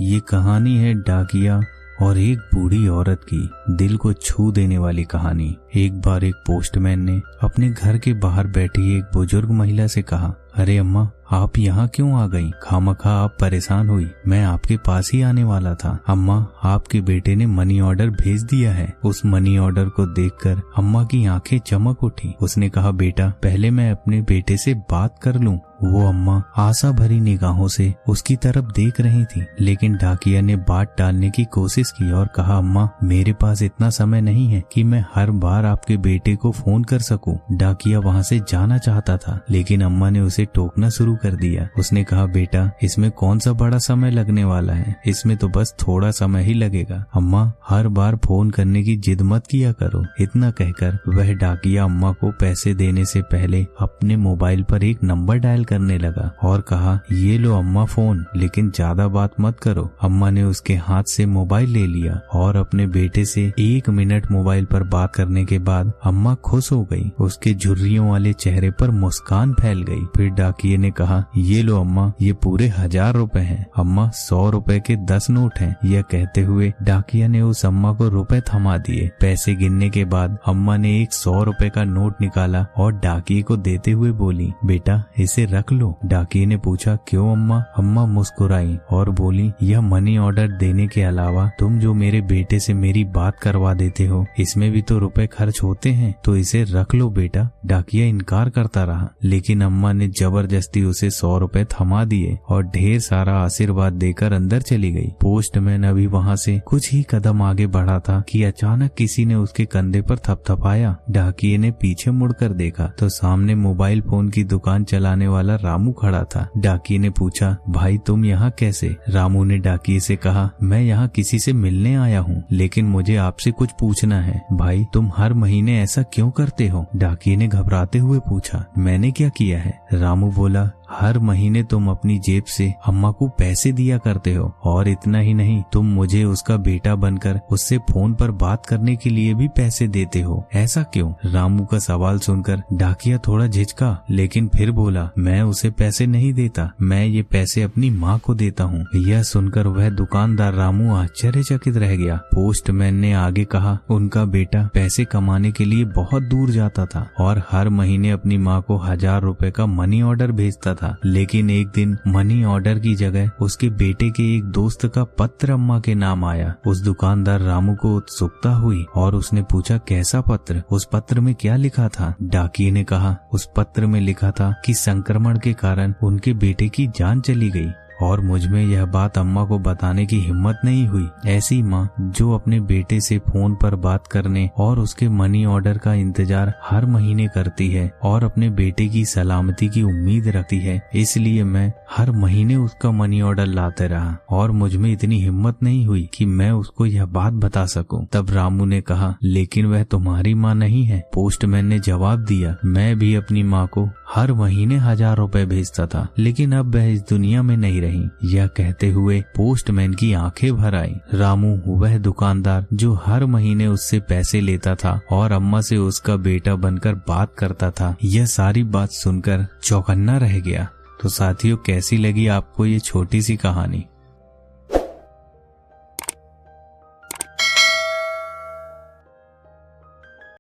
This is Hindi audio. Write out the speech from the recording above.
ये कहानी है डाकिया और एक बूढ़ी औरत की दिल को छू देने वाली कहानी। एक बार एक पोस्टमैन ने अपने घर के बाहर बैठी एक बुजुर्ग महिला से कहा, अरे अम्मा, आप यहाँ क्यों आ गई? खामखा आप परेशान हुई, मैं आपके पास ही आने वाला था। अम्मा, आपके बेटे ने मनी ऑर्डर भेज दिया है। उस मनी ऑर्डर को देखकर अम्मा की आंखें चमक उठी। उसने कहा, बेटा, पहले मैं अपने बेटे से बात कर लूं। वो अम्मा आशा भरी निगाहों से उसकी तरफ देख रही थी, लेकिन डाकिया ने बात टालने की कोशिश की और कहा, अम्मा, मेरे पास इतना समय नहीं है कि मैं हर बार आपके बेटे को फोन कर सकूं। डाकिया वहाँ से जाना चाहता था, लेकिन अम्मा ने उसे टोकना शुरू कर दिया। उसने कहा, बेटा, इसमें कौन सा बड़ा समय लगने वाला है, इसमें तो बस थोड़ा समय ही लगेगा। अम्मा, हर बार फोन करने की जिद मत किया करो। इतना कहकर वह डाकिया अम्मा को पैसे देने से पहले अपने मोबाइल पर एक नंबर डायल करने लगा और कहा, ये लो अम्मा फोन, लेकिन ज्यादा बात मत करो। अम्मा ने उसके हाथ से मोबाइल ले लिया और अपने बेटे से 1 मिनट मोबाइल पर बात करने के बाद अम्मा खुश हो गई। उसके झुर्रियों वाले चेहरे पर मुस्कान फैल गई। फिर डाकिये ने कहा, ये लो अम्मा, ये पूरे 1000 रुपए हैं। अम्मा, 100 रुपए के 10 नोट हैं। यह कहते हुए डाकिया ने उस अम्मा को रुपए थमा दिए। पैसे गिनने के बाद अम्मा ने एक 100 रुपए का नोट निकाला और डाकिये को देते हुए बोली, बेटा, इसे रख लो। डाकिये ने पूछा, क्यों अम्मा? अम्मा मुस्कुराई और बोली, यह मनी ऑर्डर देने के अलावा तुम जो मेरे बेटे से मेरी बात करवा देते हो, इसमें भी तो रुपए खर्च होते हैं, तो इसे रख लो बेटा। डाकिया इनकार करता रहा, लेकिन अम्मा ने जबरदस्ती उसे 100 रुपए थमा दिए और ढेर सारा आशीर्वाद देकर अंदर चली गई। पोस्टमैन अभी वहाँ से कुछ ही कदम आगे बढ़ा था कि अचानक किसी ने उसके कंधे पर थपथपाया। डाकिये ने पीछे मुड़कर देखा तो सामने मोबाइल फोन की दुकान चलाने वाला रामू खड़ा था। डाकिये ने पूछा, भाई, तुम यहाँ कैसे? रामू ने डाकिये से कहा, मैं यहाँ किसी से मिलने आया हूँ, लेकिन मुझे आपसे कुछ पूछना है। भाई, तुम हर महीने ऐसा क्यों करते हो? डाकिये ने घबराते हुए पूछा, मैंने क्या किया है? रामू बोला, हर महीने तुम अपनी जेब से अम्मा को पैसे दिया करते हो, और इतना ही नहीं, तुम मुझे उसका बेटा बनकर उससे फोन पर बात करने के लिए भी पैसे देते हो। ऐसा क्यों? रामू का सवाल सुनकर डाकिया थोड़ा झिझका, लेकिन फिर बोला, मैं उसे पैसे नहीं देता, मैं ये पैसे अपनी माँ को देता हूँ। यह सुनकर वह दुकानदार रामू आश्चर्यचकित रह गया। पोस्टमैन ने आगे कहा, उनका बेटा पैसे कमाने के लिए बहुत दूर जाता था और हर महीने अपनी माँ को 1000 रुपए का मनी ऑर्डर भेजता था, लेकिन एक दिन मनी ऑर्डर की जगह उसके बेटे के एक दोस्त का पत्र अम्मा के नाम आया। उस दुकानदार रामू को उत्सुकता हुई और उसने पूछा, कैसा पत्र? उस पत्र में क्या लिखा था? डाकिये ने कहा, उस पत्र में लिखा था कि संक्रमण के कारण उनके बेटे की जान चली गई और मुझमें यह बात अम्मा को बताने की हिम्मत नहीं हुई। ऐसी माँ जो अपने बेटे से फोन पर बात करने और उसके मनी ऑर्डर का इंतजार हर महीने करती है और अपने बेटे की सलामती की उम्मीद रखती है, इसलिए मैं हर महीने उसका मनी ऑर्डर लाते रहा और मुझमें इतनी हिम्मत नहीं हुई कि मैं उसको यह बात बता सकूं। तब रामू ने कहा, लेकिन वह तुम्हारी माँ नहीं है। पोस्टमैन ने जवाब दिया, मैं भी अपनी माँ को हर महीने 1000 रुपए भेजता था, लेकिन अब वह इस दुनिया में नहीं रही। यह कहते हुए पोस्टमैन की आंखें भर आई। रामू वह दुकानदार जो हर महीने उससे पैसे लेता था और अम्मा से उसका बेटा बनकर बात करता था, यह सारी बात सुनकर चौकन्ना रह गया। तो साथियों, कैसी लगी आपको ये छोटी सी कहानी?